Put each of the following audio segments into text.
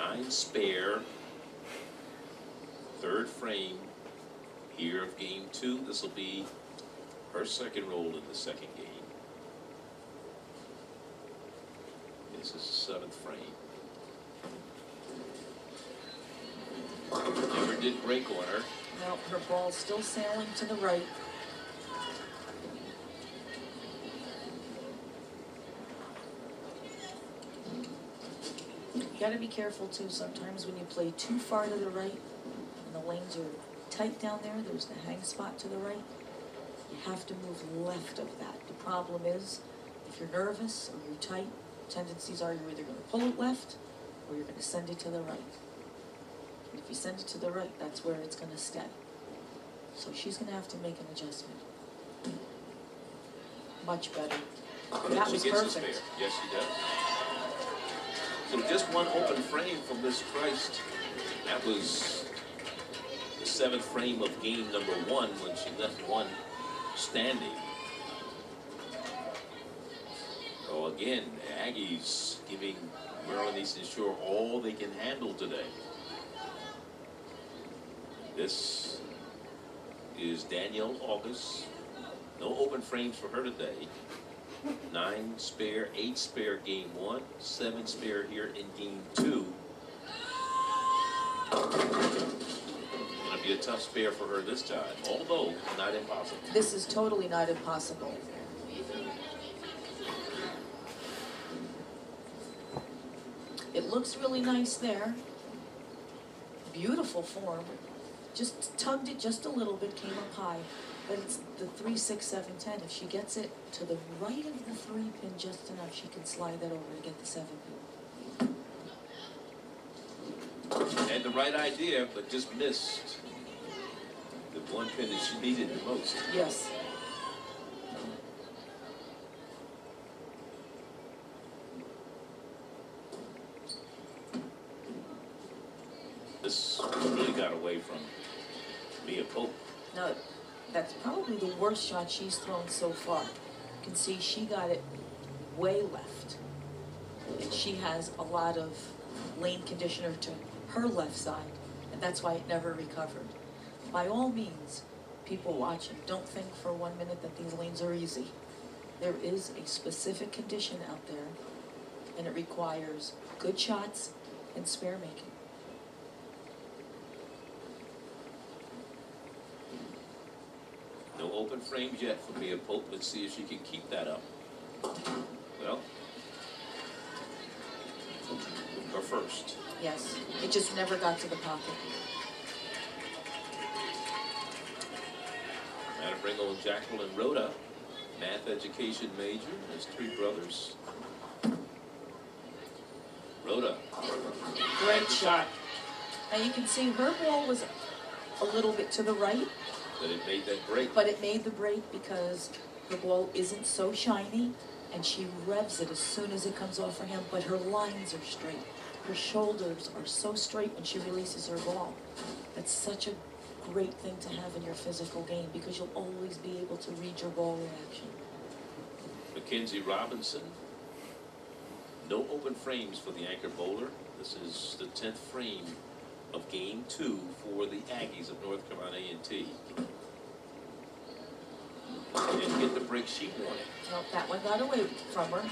9 spare, third frame here of game 2. This will be her second roll in the second game. This is the 7th frame. Never did break on her. No, her ball's still sailing to the right. You gotta be careful too, sometimes when you play too far to the right and the lanes are tight down there, there's the hang spot to the right, you have to move left of that. The problem is, if you're nervous or you're tight, tendencies are you're either gonna pull it left or you're gonna send it to the right. And if you send it to the right, that's where it's gonna stay. So she's gonna have to make an adjustment. Much better. That was She gets this perfect. spare. Yes, she does. So just one open frame from Miss Christ. That was the 7th frame of game number 1 when she left one standing. So again, the Aggies giving Maryland Eastern Shore all they can handle today. This is Danielle August. No open frames for her today. 9 spare, 8 spare game 1, 7 spare here in game 2. Gonna be a tough spare for her this time, although not impossible. This is totally not impossible. It looks really nice there. Beautiful form. Just tugged it just a little bit, came up high. But it's the 3, 6, 7, 10. If she gets it to the right of the 3 pin just enough, she can slide that over to get the 7 pin. Had the right idea, but just missed the 1 pin that she needed the most. Yes. This really got away from Mia Pope. Now, that's probably the worst shot she's thrown so far. You can see she got it way left. And she has a lot of lane conditioner to her left side, and that's why it never recovered. By all means, people watching, don't think for 1 minute that these lanes are easy. There is a specific condition out there, and it requires good shots and spare making. No open frames yet for Mia Pope. Let's see if she can keep that up. Well, her first. Yes, it just never got to the pocket. Matabringo and Jacqueline Rhoda, math education major. There's 3 brothers. Rhoda. Great shot. Now you can see her ball was a little bit to the right, But it made that break. but it made the break because her ball isn't so shiny, and she revs it as soon as it comes off her hand, but her lines are straight. Her shoulders are so straight when she releases her ball. That's such a great thing to have in your physical game because you'll always be able to read your ball reaction. Mackenzie Robinson. No open frames for the anchor bowler. This is the 10th frame of game 2 for the Aggies of North Carolina A&T. Didn't get the break she wanted. Nope, that one got away from her.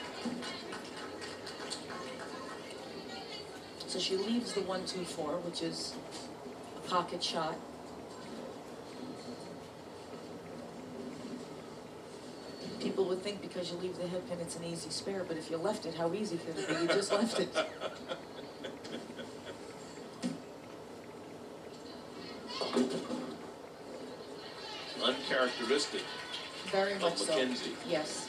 So she leaves the 1-2-4, which is a pocket shot. People would think because you leave the head pin it's an easy spare, but if you left it, how easy could it be? You just left it. Uncharacteristic Very much of so. Mackenzie. Yes.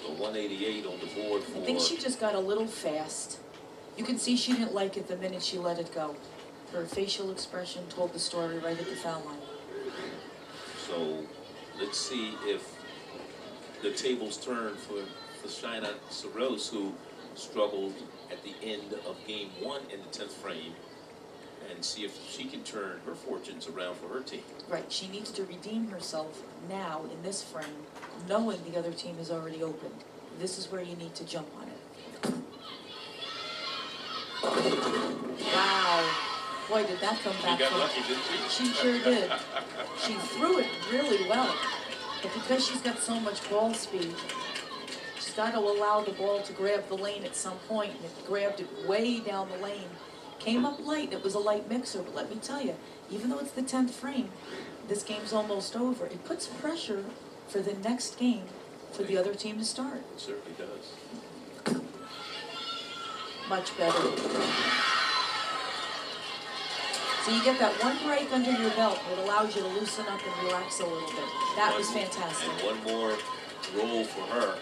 So 188 on the board for... I think she just got a little fast. You can see she didn't like it the minute she let it go. Her facial expression told the story right at the foul line. So let's see if the tables turn for Shaina Saros, who struggled at the end of game 1 in the 10th frame, and see if she can turn her fortunes around for her team. Right, she needs to redeem herself now in this frame, knowing the other team is already opened. this is where you need to jump on it. Wow. Boy, did that come back. She got lucky, didn't she? She sure did. She threw it really well. But because she's got so much ball speed, she's got to allow the ball to grab the lane at some point, and it grabbed it way down the lane. Came up light, it was a light mixer, but let me tell you, even though it's the 10th frame, this game's almost over. It puts pressure for the next game for the other team to start. It certainly does. Much better. So you get that one break under your belt that allows you to loosen up and relax a little bit. That was fantastic. And one more roll for her.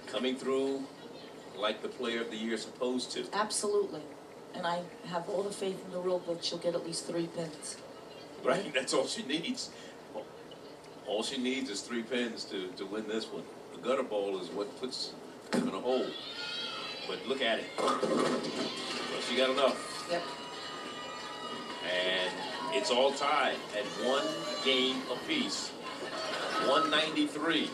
Coming through like the player of the year is supposed to. Absolutely. And I have all the faith in the world that she'll get at least 3 pins. Right, that's all she needs. All she needs is 3 pins to win this one. The gutter ball is what puts them in a hole. But look at it. Well, she got enough. Yep. And it's all tied at 1 game apiece. 193.